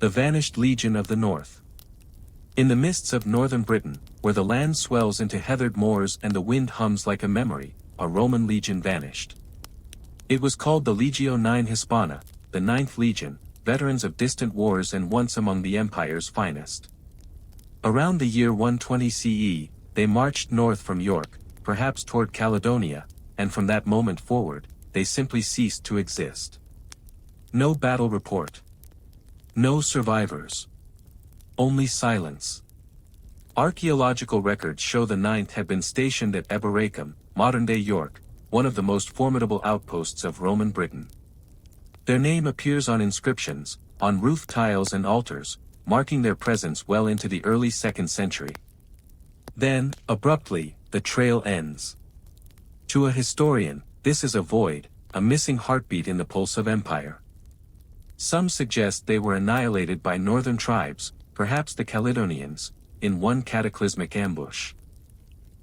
The Vanished Legion of the North. In the mists of northern Britain, where the land swells into heathered moors and the wind hums like a memory, a Roman legion vanished. It was called the Legio IX Hispana, the Ninth Legion, veterans of distant wars and once among the empire's finest. Around the year 120 CE, they marched north from York, perhaps toward Caledonia, and from that moment forward, they simply ceased to exist. No battle report. No survivors. Only silence. Archaeological records show the Ninth had been stationed at Eboracum, modern-day York, one of the most formidable outposts of Roman Britain. Their name appears on inscriptions, on roof tiles and altars, marking their presence well into the early 2nd century. Then, abruptly, the trail ends. To a historian, this is a void, a missing heartbeat in the pulse of empire. Some suggest they were annihilated by northern tribes, perhaps the Caledonians, in one cataclysmic ambush.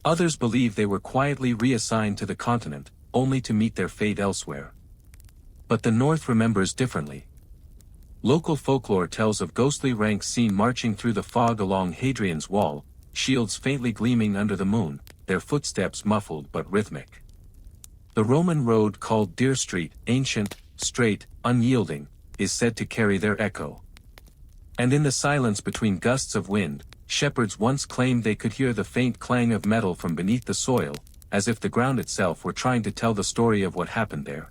Others believe they were quietly reassigned to the continent, only to meet their fate elsewhere. But the North remembers differently. Local folklore tells of ghostly ranks seen marching through the fog along Hadrian's Wall, shields faintly gleaming under the moon, their footsteps muffled but rhythmic. The Roman road called Deer Street, ancient, straight, unyielding, is said to carry their echo. And in the silence between gusts of wind, shepherds once claimed they could hear the faint clang of metal from beneath the soil, as if the ground itself were trying to tell the story of what happened there.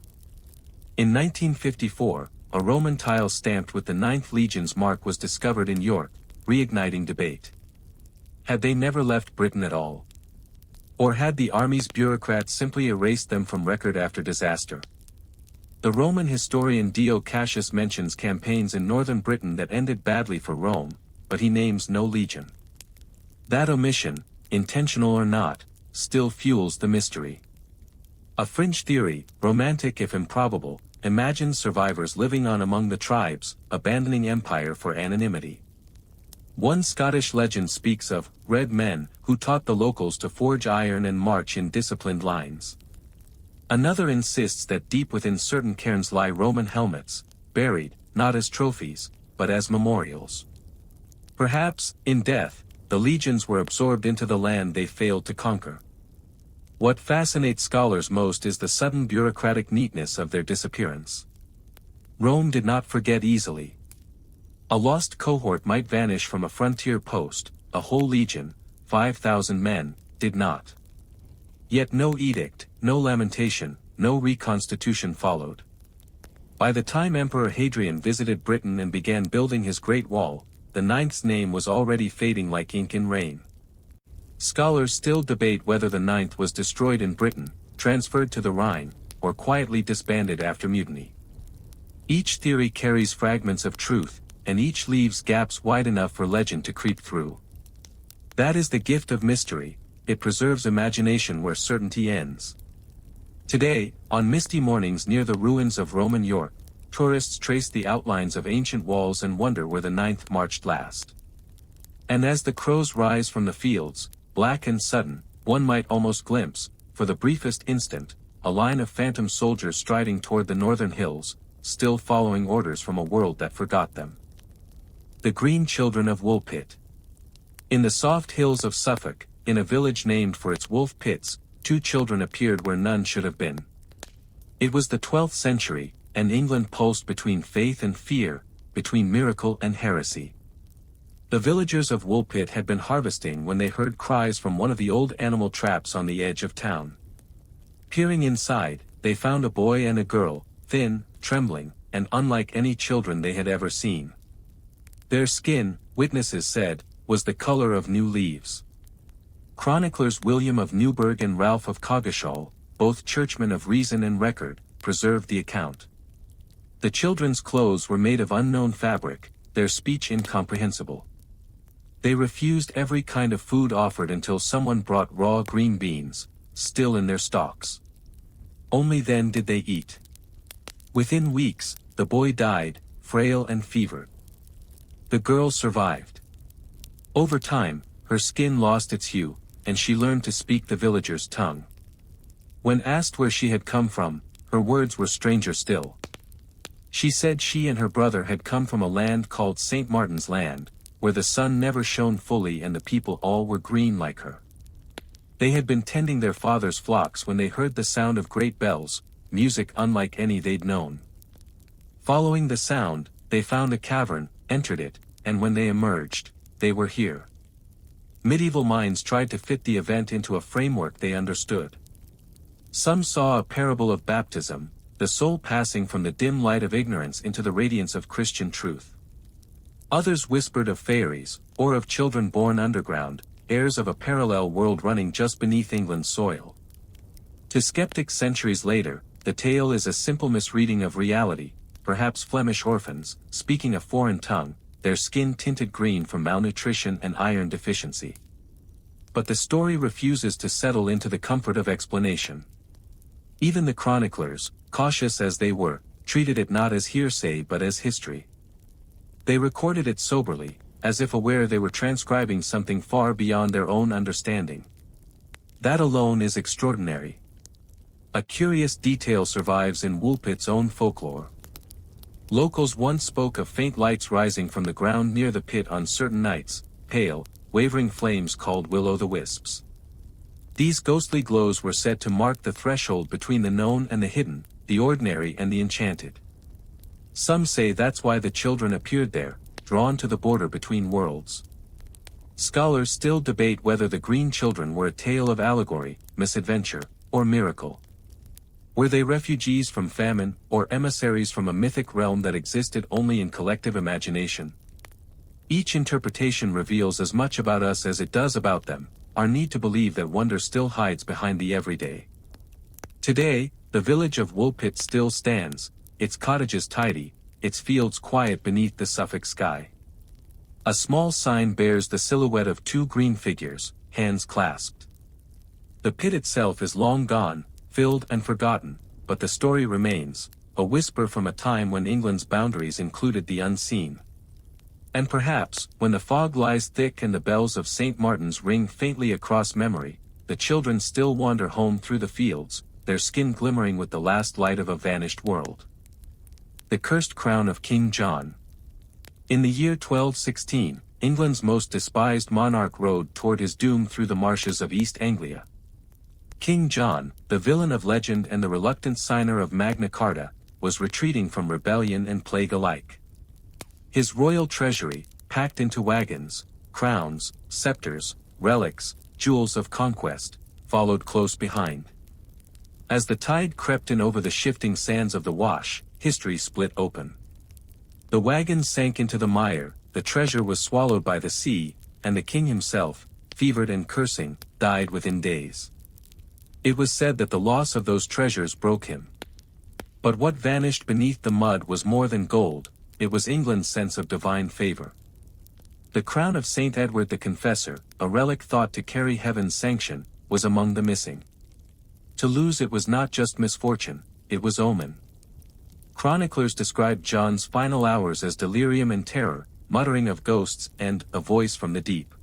In 1954, a Roman tile stamped with the Ninth Legion's mark was discovered in York, reigniting debate. Had they never left Britain at all? Or had the army's bureaucrats simply erased them from record after disaster? The Roman historian Dio Cassius mentions campaigns in northern Britain that ended badly for Rome, but he names no legion. That omission, intentional or not, still fuels the mystery. A fringe theory, romantic if improbable, imagines survivors living on among the tribes, abandoning empire for anonymity. One Scottish legend speaks of red men who taught the locals to forge iron and march in disciplined lines. Another insists that deep within certain cairns lie Roman helmets, buried, not as trophies, but as memorials. Perhaps, in death, the legions were absorbed into the land they failed to conquer. What fascinates scholars most is the sudden bureaucratic neatness of their disappearance. Rome did not forget easily. A lost cohort might vanish from a frontier post, a whole legion, 5,000 men, did not. Yet no edict, no lamentation, no reconstitution followed. By the time Emperor Hadrian visited Britain and began building his Great Wall, the Ninth's name was already fading like ink in rain. Scholars still debate whether the Ninth was destroyed in Britain, transferred to the Rhine, or quietly disbanded after mutiny. Each theory carries fragments of truth, and each leaves gaps wide enough for legend to creep through. That is the gift of mystery. It preserves imagination where certainty ends. Today, on misty mornings near the ruins of Roman York, tourists trace the outlines of ancient walls and wonder where the Ninth marched last. And as the crows rise from the fields, black and sudden, one might almost glimpse, for the briefest instant, a line of phantom soldiers striding toward the northern hills, still following orders from a world that forgot them. The Green Children of Woolpit. In the soft hills of Suffolk, in a village named for its wolf pits, 2 children appeared where none should have been. It was the 12th century, and England pulsed between faith and fear, between miracle and heresy. The villagers of Woolpit had been harvesting when they heard cries from one of the old animal traps on the edge of town. Peering inside, they found a boy and a girl, thin, trembling, and unlike any children they had ever seen. Their skin, witnesses said, was the color of new leaves. Chroniclers William of Newburgh and Ralph of Coggeshall, both churchmen of reason and record, preserved the account. The children's clothes were made of unknown fabric, their speech incomprehensible. They refused every kind of food offered until someone brought raw green beans, still in their stalks. Only then did they eat. Within weeks, the boy died, frail and fevered. The girl survived. Over time, her skin lost its hue, and she learned to speak the villagers' tongue. When asked where she had come from, her words were stranger still. She said she and her brother had come from a land called St. Martin's Land, where the sun never shone fully and the people all were green like her. They had been tending their father's flocks when they heard the sound of great bells, music unlike any they'd known. Following the sound, they found a cavern, entered it, and when they emerged, they were here. Medieval minds tried to fit the event into a framework they understood. Some saw a parable of baptism, the soul passing from the dim light of ignorance into the radiance of Christian truth. Others whispered of fairies, or of children born underground, heirs of a parallel world running just beneath England's soil. To skeptics centuries later, the tale is a simple misreading of reality, perhaps Flemish orphans, speaking a foreign tongue, their skin tinted green from malnutrition and iron deficiency. But the story refuses to settle into the comfort of explanation. Even the chroniclers, cautious as they were, treated it not as hearsay but as history. They recorded it soberly, as if aware they were transcribing something far beyond their own understanding. That alone is extraordinary. A curious detail survives in Woolpit's own folklore. Locals once spoke of faint lights rising from the ground near the pit on certain nights, pale, wavering flames called will-o'-the-wisps. These ghostly glows were said to mark the threshold between the known and the hidden, the ordinary and the enchanted. Some say that's why the children appeared there, drawn to the border between worlds. Scholars still debate whether the Green Children were a tale of allegory, misadventure, or miracle. Were they refugees from famine, or emissaries from a mythic realm that existed only in collective imagination? Each interpretation reveals as much about us as it does about them, our need to believe that wonder still hides behind the everyday. Today, the village of Woolpit still stands, its cottages tidy, its fields quiet beneath the Suffolk sky. A small sign bears the silhouette of two green figures, hands clasped. The pit itself is long gone, filled and forgotten, but the story remains, a whisper from a time when England's boundaries included the unseen. And perhaps, when the fog lies thick and the bells of St. Martin's ring faintly across memory, the children still wander home through the fields, their skin glimmering with the last light of a vanished world. The Cursed Crown of King John. In the year 1216, England's most despised monarch rode toward his doom through the marshes of East Anglia. King John, the villain of legend and the reluctant signer of Magna Carta, was retreating from rebellion and plague alike. His royal treasury, packed into wagons, crowns, scepters, relics, jewels of conquest, followed close behind. As the tide crept in over the shifting sands of the Wash, history split open. The wagons sank into the mire, the treasure was swallowed by the sea, and the king himself, fevered and cursing, died within days. It was said that the loss of those treasures broke him. But what vanished beneath the mud was more than gold, it was England's sense of divine favor. The crown of St. Edward the Confessor, a relic thought to carry heaven's sanction, was among the missing. To lose it was not just misfortune, it was omen. Chroniclers described John's final hours as delirium and terror, muttering of ghosts and a voice from the deep.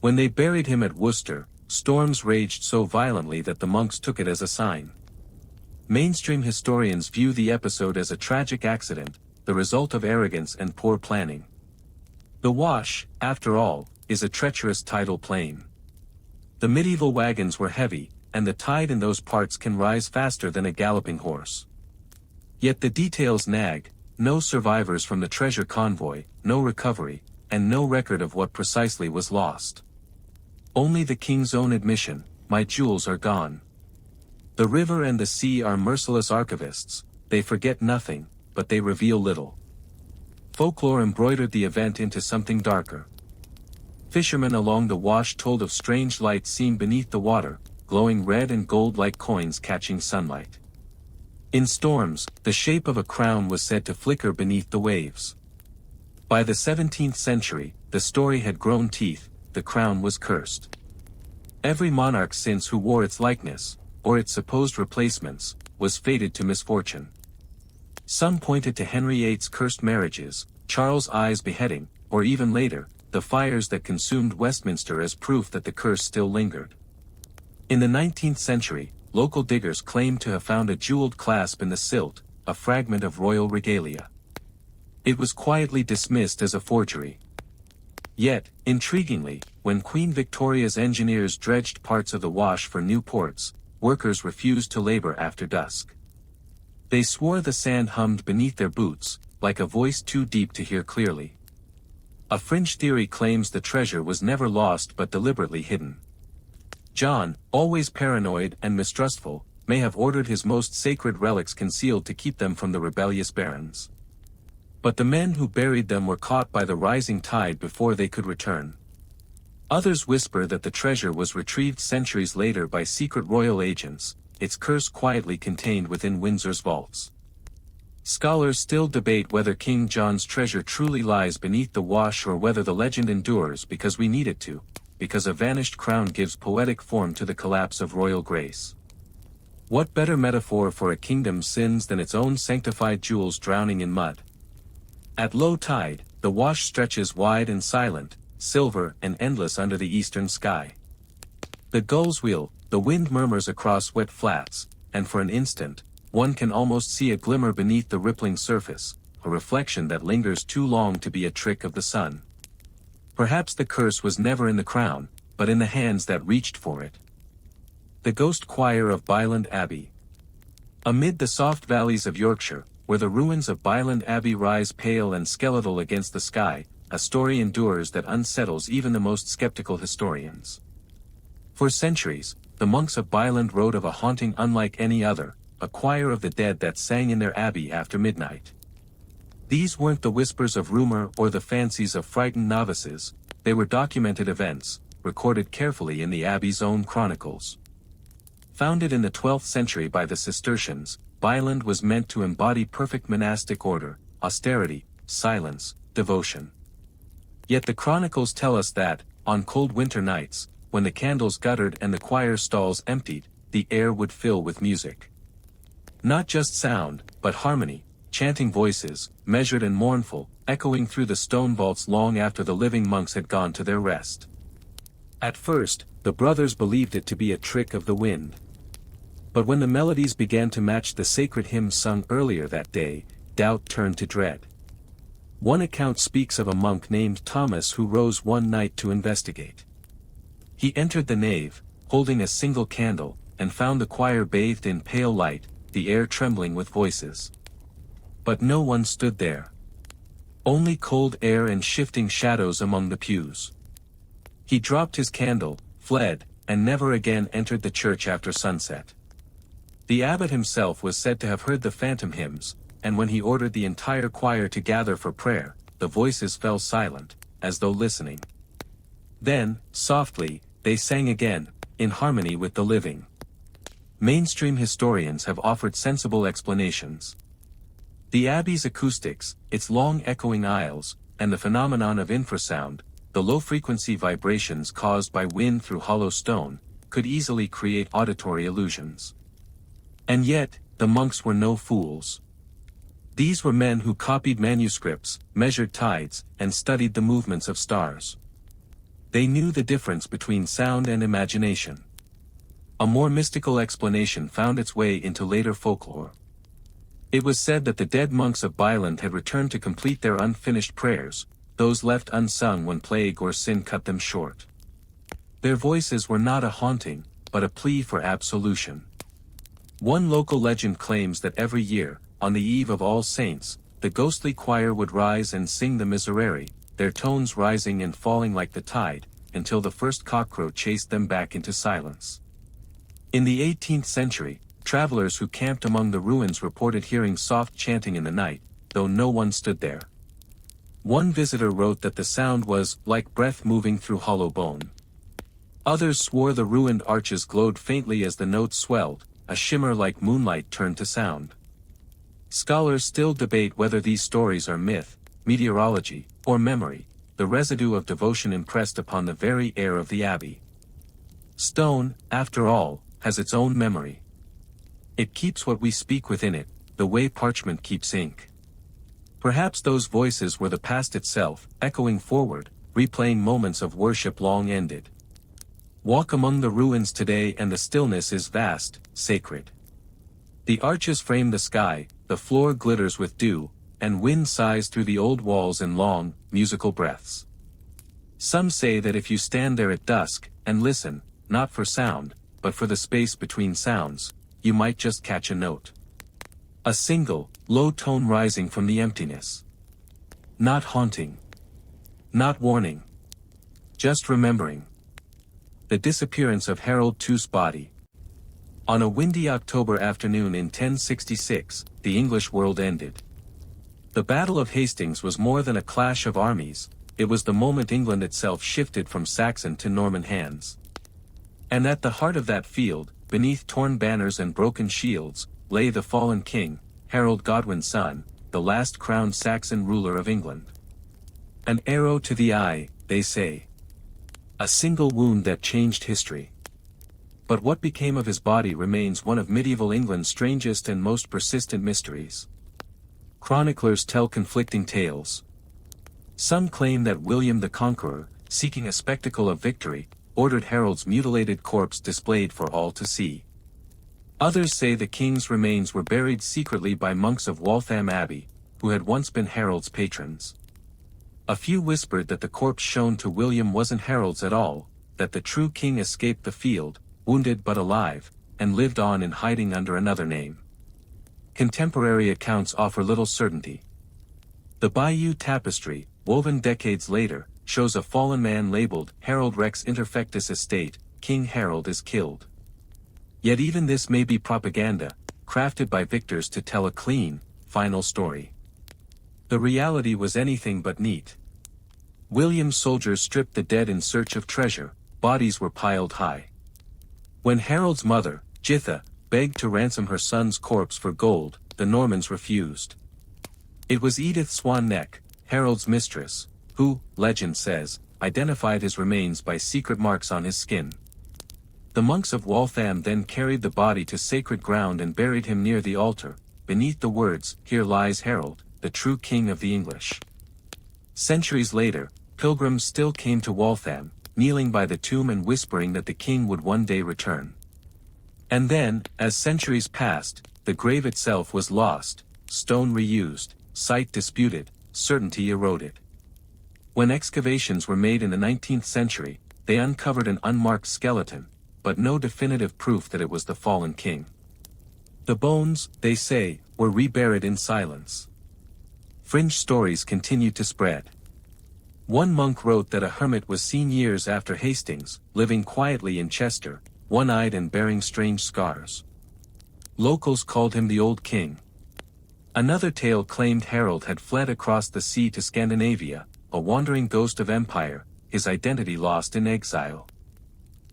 When they buried him at Worcester, storms raged so violently that the monks took it as a sign. Mainstream historians view the episode as a tragic accident, the result of arrogance and poor planning. The Wash, after all, is a treacherous tidal plain. The medieval wagons were heavy, and the tide in those parts can rise faster than a galloping horse. Yet the details nag, no survivors from the treasure convoy, no recovery, and no record of what precisely was lost. Only the king's own admission, "My jewels are gone." The river and the sea are merciless archivists, they forget nothing, but they reveal little. Folklore embroidered the event into something darker. Fishermen along the Wash told of strange lights seen beneath the water, glowing red and gold like coins catching sunlight. In storms, the shape of a crown was said to flicker beneath the waves. By the 17th century, the story had grown teeth, the crown was cursed. Every monarch since who wore its likeness, or its supposed replacements, was fated to misfortune. Some pointed to Henry VIII's cursed marriages, Charles I's beheading, or even later, the fires that consumed Westminster as proof that the curse still lingered. In the 19th century, local diggers claimed to have found a jeweled clasp in the silt, a fragment of royal regalia. It was quietly dismissed as a forgery. Yet, intriguingly, when Queen Victoria's engineers dredged parts of the wash for new ports, workers refused to labor after dusk. They swore the sand hummed beneath their boots, like a voice too deep to hear clearly. A fringe theory claims the treasure was never lost but deliberately hidden. John, always paranoid and mistrustful, may have ordered his most sacred relics concealed to keep them from the rebellious barons. But the men who buried them were caught by the rising tide before they could return. Others whisper that the treasure was retrieved centuries later by secret royal agents, its curse quietly contained within Windsor's vaults. Scholars still debate whether King John's treasure truly lies beneath the wash or whether the legend endures because we need it to, because a vanished crown gives poetic form to the collapse of royal grace. What better metaphor for a kingdom's sins than its own sanctified jewels drowning in mud? At low tide, the wash stretches wide and silent, silver and endless under the eastern sky. The gulls wheel, the wind murmurs across wet flats, and for an instant, one can almost see a glimmer beneath the rippling surface, a reflection that lingers too long to be a trick of the sun. Perhaps the curse was never in the crown, but in the hands that reached for it. The ghost choir of Byland Abbey. Amid the soft valleys of Yorkshire, where the ruins of Byland Abbey rise pale and skeletal against the sky, a story endures that unsettles even the most skeptical historians. For centuries, the monks of Byland wrote of a haunting unlike any other, a choir of the dead that sang in their abbey after midnight. These weren't the whispers of rumor or the fancies of frightened novices, they were documented events, recorded carefully in the abbey's own chronicles. Founded in the 12th century by the Cistercians, Byland was meant to embody perfect monastic order, austerity, silence, devotion. Yet the chronicles tell us that, on cold winter nights, when the candles guttered and the choir stalls emptied, the air would fill with music. Not just sound, but harmony, chanting voices, measured and mournful, echoing through the stone vaults long after the living monks had gone to their rest. At first, the brothers believed it to be a trick of the wind. But when the melodies began to match the sacred hymns sung earlier that day, doubt turned to dread. One account speaks of a monk named Thomas who rose one night to investigate. He entered the nave, holding a single candle, and found the choir bathed in pale light, the air trembling with voices. But no one stood there. Only cold air and shifting shadows among the pews. He dropped his candle, fled, and never again entered the church after sunset. The abbot himself was said to have heard the phantom hymns, and when he ordered the entire choir to gather for prayer, the voices fell silent, as though listening. Then, softly, they sang again, in harmony with the living. Mainstream historians have offered sensible explanations. The abbey's acoustics, its long echoing aisles, and the phenomenon of infrasound, the low-frequency vibrations caused by wind through hollow stone, could easily create auditory illusions. And yet, the monks were no fools. These were men who copied manuscripts, measured tides, and studied the movements of stars. They knew the difference between sound and imagination. A more mystical explanation found its way into later folklore. It was said that the dead monks of Byland had returned to complete their unfinished prayers, those left unsung when plague or sin cut them short. Their voices were not a haunting, but a plea for absolution. One local legend claims that every year, on the eve of All Saints, the ghostly choir would rise and sing the Miserere, their tones rising and falling like the tide, until the first cockcrow chased them back into silence. In the 18th century, travelers who camped among the ruins reported hearing soft chanting in the night, though no one stood there. One visitor wrote that the sound was like breath moving through hollow bone. Others swore the ruined arches glowed faintly as the notes swelled, a shimmer like moonlight turned to sound. Scholars still debate whether these stories are myth, meteorology, or memory, the residue of devotion impressed upon the very air of the abbey. Stone, after all, has its own memory. It keeps what we speak within it, the way parchment keeps ink. Perhaps those voices were the past itself, echoing forward, replaying moments of worship long ended. Walk among the ruins today and the stillness is vast, sacred. The arches frame the sky, the floor glitters with dew, and wind sighs through the old walls in long, musical breaths. Some say that if you stand there at dusk, and listen, not for sound, but for the space between sounds, you might just catch a note. A single, low tone rising from the emptiness. Not haunting. Not warning. Just remembering. The disappearance of Harold II's body. On a windy October afternoon in 1066, the English world ended. The Battle of Hastings was more than a clash of armies, it was the moment England itself shifted from Saxon to Norman hands. And at the heart of that field, beneath torn banners and broken shields, lay the fallen king, Harold Godwin's son, the last crowned Saxon ruler of England. An arrow to the eye, they say. A single wound that changed history. But what became of his body remains one of medieval England's strangest and most persistent mysteries. Chroniclers tell conflicting tales. Some claim that William the Conqueror, seeking a spectacle of victory, ordered Harold's mutilated corpse displayed for all to see. Others say the king's remains were buried secretly by monks of Waltham Abbey, who had once been Harold's patrons. A few whispered that the corpse shown to William wasn't Harold's at all, that the true king escaped the field, wounded but alive, and lived on in hiding under another name. Contemporary accounts offer little certainty. The Bayeux Tapestry, woven decades later, shows a fallen man labeled Harold Rex Interfectus Estate, King Harold is killed. Yet even this may be propaganda, crafted by victors to tell a clean, final story. The reality was anything but neat. William's soldiers stripped the dead in search of treasure, bodies were piled high. When Harold's mother, Jitha, begged to ransom her son's corpse for gold, the Normans refused. It was Edith Swan Neck, Harold's mistress, who, legend says, identified his remains by secret marks on his skin. The monks of Waltham then carried the body to sacred ground and buried him near the altar, beneath the words, "Here lies Harold, the true king of the English." Centuries later, pilgrims still came to Waltham, kneeling by the tomb and whispering that the king would one day return. And then, as centuries passed, the grave itself was lost, stone reused, site disputed, certainty eroded. When excavations were made in the 19th century, they uncovered an unmarked skeleton, but no definitive proof that it was the fallen king. The bones, they say, were reburied in silence. Fringe stories continued to spread. One monk wrote that a hermit was seen years after Hastings, living quietly in Chester, one-eyed and bearing strange scars. Locals called him the Old King. Another tale claimed Harold had fled across the sea to Scandinavia, a wandering ghost of empire, his identity lost in exile.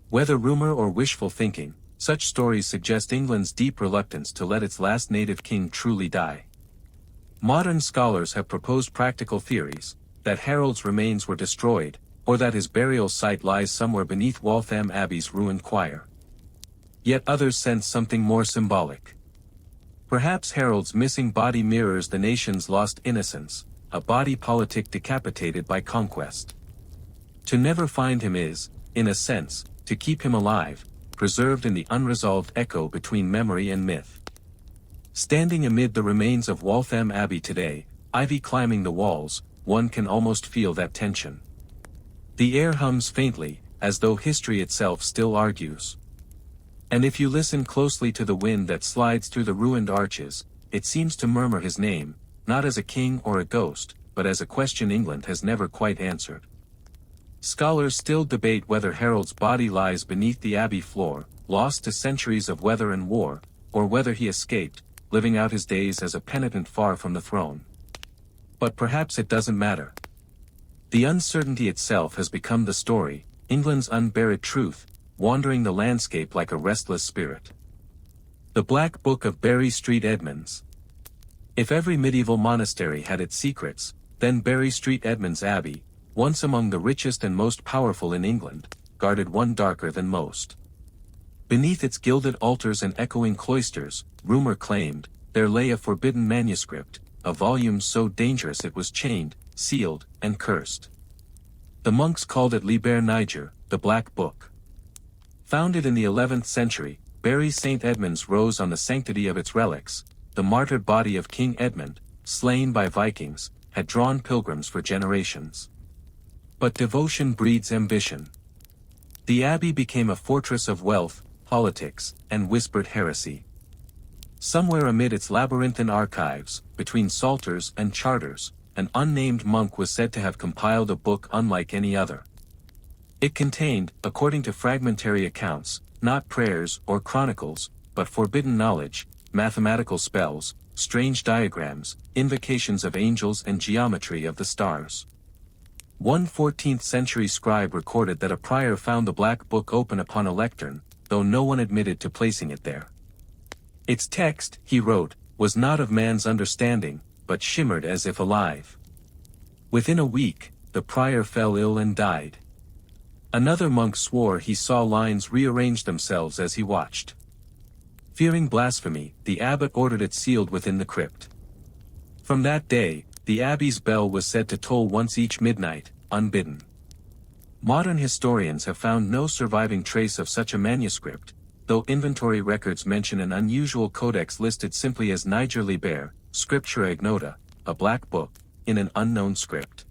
Whether rumor or wishful thinking, such stories suggest England's deep reluctance to let its last native king truly die. Modern scholars have proposed practical theories, that Harold's remains were destroyed, or that his burial site lies somewhere beneath Waltham Abbey's ruined choir. Yet others sense something more symbolic. Perhaps Harold's missing body mirrors the nation's lost innocence, a body politic decapitated by conquest. To never find him is, in a sense, to keep him alive, preserved in the unresolved echo between memory and myth. Standing amid the remains of Waltham Abbey today, ivy climbing the walls, one can almost feel that tension. The air hums faintly, as though history itself still argues. And if you listen closely to the wind that slides through the ruined arches, it seems to murmur his name, not as a king or a ghost, but as a question England has never quite answered. Scholars still debate whether Harold's body lies beneath the abbey floor, lost to centuries of weather and war, or whether he escaped, living out his days as a penitent far from the throne. But perhaps it doesn't matter. The uncertainty itself has become the story, England's unburied truth, wandering the landscape like a restless spirit. The Black Book of Berry Street, Edmunds. If every medieval monastery had its secrets, then Berry Street Edmunds Abbey, once among the richest and most powerful in England, guarded one darker than most. Beneath its gilded altars and echoing cloisters, rumor claimed, there lay a forbidden manuscript, a volume so dangerous it was chained, sealed, and cursed. The monks called it Liber Niger, the Black Book. Founded in the 11th century, Bury St. Edmunds rose on the sanctity of its relics, the martyred body of King Edmund, slain by Vikings, had drawn pilgrims for generations. But devotion breeds ambition. The abbey became a fortress of wealth, politics, and whispered heresy. Somewhere amid its labyrinthine archives, between psalters and charters, an unnamed monk was said to have compiled a book unlike any other. It contained, according to fragmentary accounts, not prayers or chronicles, but forbidden knowledge, mathematical spells, strange diagrams, invocations of angels and geometry of the stars. One 14th-century scribe recorded that a prior found the black book open upon a lectern, though no one admitted to placing it there. Its text, he wrote, was not of man's understanding, but shimmered as if alive. Within a week, the prior fell ill and died. Another monk swore he saw lines rearrange themselves as he watched. Fearing blasphemy, the abbot ordered it sealed within the crypt. From that day, the abbey's bell was said to toll once each midnight, unbidden. Modern historians have found no surviving trace of such a manuscript, though inventory records mention an unusual codex listed simply as Niger Liber, Scriptura Ignota, a black book, in an unknown script.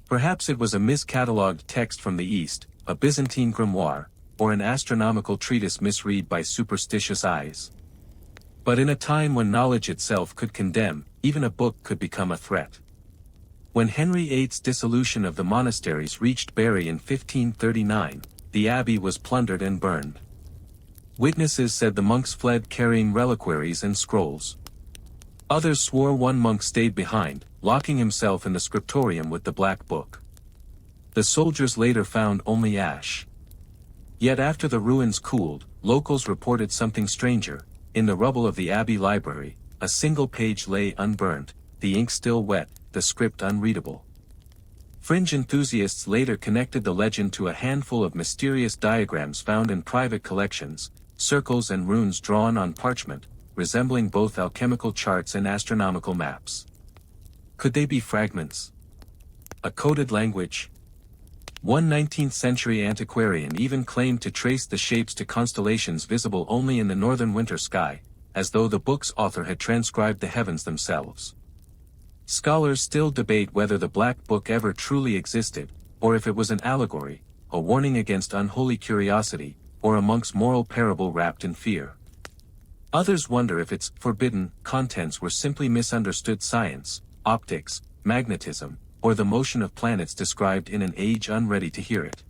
Perhaps it was a miscatalogued text from the East, a Byzantine grimoire, or an astronomical treatise misread by superstitious eyes. But in a time when knowledge itself could condemn, even a book could become a threat. When Henry VIII's dissolution of the monasteries reached Bury in 1539, the abbey was plundered and burned. Witnesses said the monks fled carrying reliquaries and scrolls. Others swore one monk stayed behind, locking himself in the scriptorium with the black book. The soldiers later found only ash. Yet after the ruins cooled, locals reported something stranger. In the rubble of the abbey library, a single page lay unburned, the ink still wet, the script unreadable. Fringe enthusiasts later connected the legend to a handful of mysterious diagrams found in private collections, circles and runes drawn on parchment, resembling both alchemical charts and astronomical maps. Could they be fragments? A coded language? One 19th-century antiquarian even claimed to trace the shapes to constellations visible only in the northern winter sky, as though the book's author had transcribed the heavens themselves. Scholars still debate whether the Black Book ever truly existed, or if it was an allegory, a warning against unholy curiosity, or a monk's moral parable wrapped in fear. Others wonder if its forbidden contents were simply misunderstood science, optics, magnetism, or the motion of planets described in an age unready to hear it.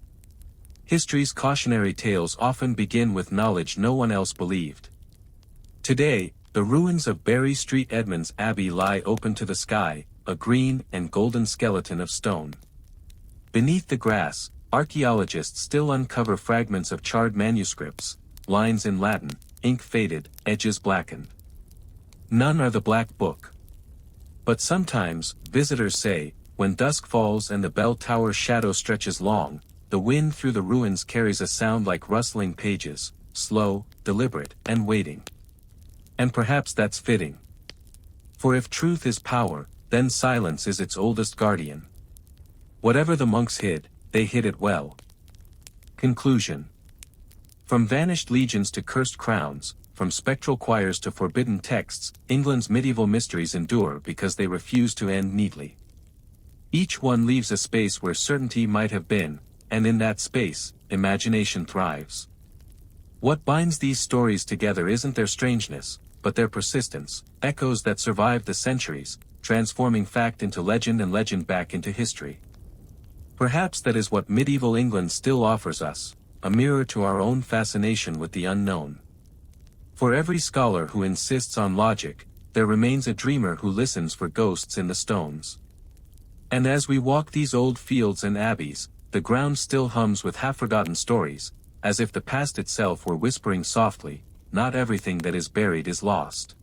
History's cautionary tales often begin with knowledge no one else believed. Today, the ruins of Bury Street Edmunds Abbey lie open to the sky, a green and golden skeleton of stone. Beneath the grass, archaeologists still uncover fragments of charred manuscripts, lines in Latin, ink faded, edges blackened. None are the Black Book. But sometimes, visitors say, when dusk falls and the bell tower's shadow stretches long, the wind through the ruins carries a sound like rustling pages, slow, deliberate, and waiting. And perhaps that's fitting. For if truth is power, then silence is its oldest guardian. Whatever the monks hid, they hid it well. Conclusion. From vanished legions to cursed crowns, from spectral choirs to forbidden texts, England's medieval mysteries endure because they refuse to end neatly. Each one leaves a space where certainty might have been, and in that space, imagination thrives. What binds these stories together isn't their strangeness, but their persistence, echoes that survive the centuries, transforming fact into legend and legend back into history. Perhaps that is what medieval England still offers us, a mirror to our own fascination with the unknown. For every scholar who insists on logic, there remains a dreamer who listens for ghosts in the stones. And as we walk these old fields and abbeys, the ground still hums with half-forgotten stories, as if the past itself were whispering softly, not everything that is buried is lost.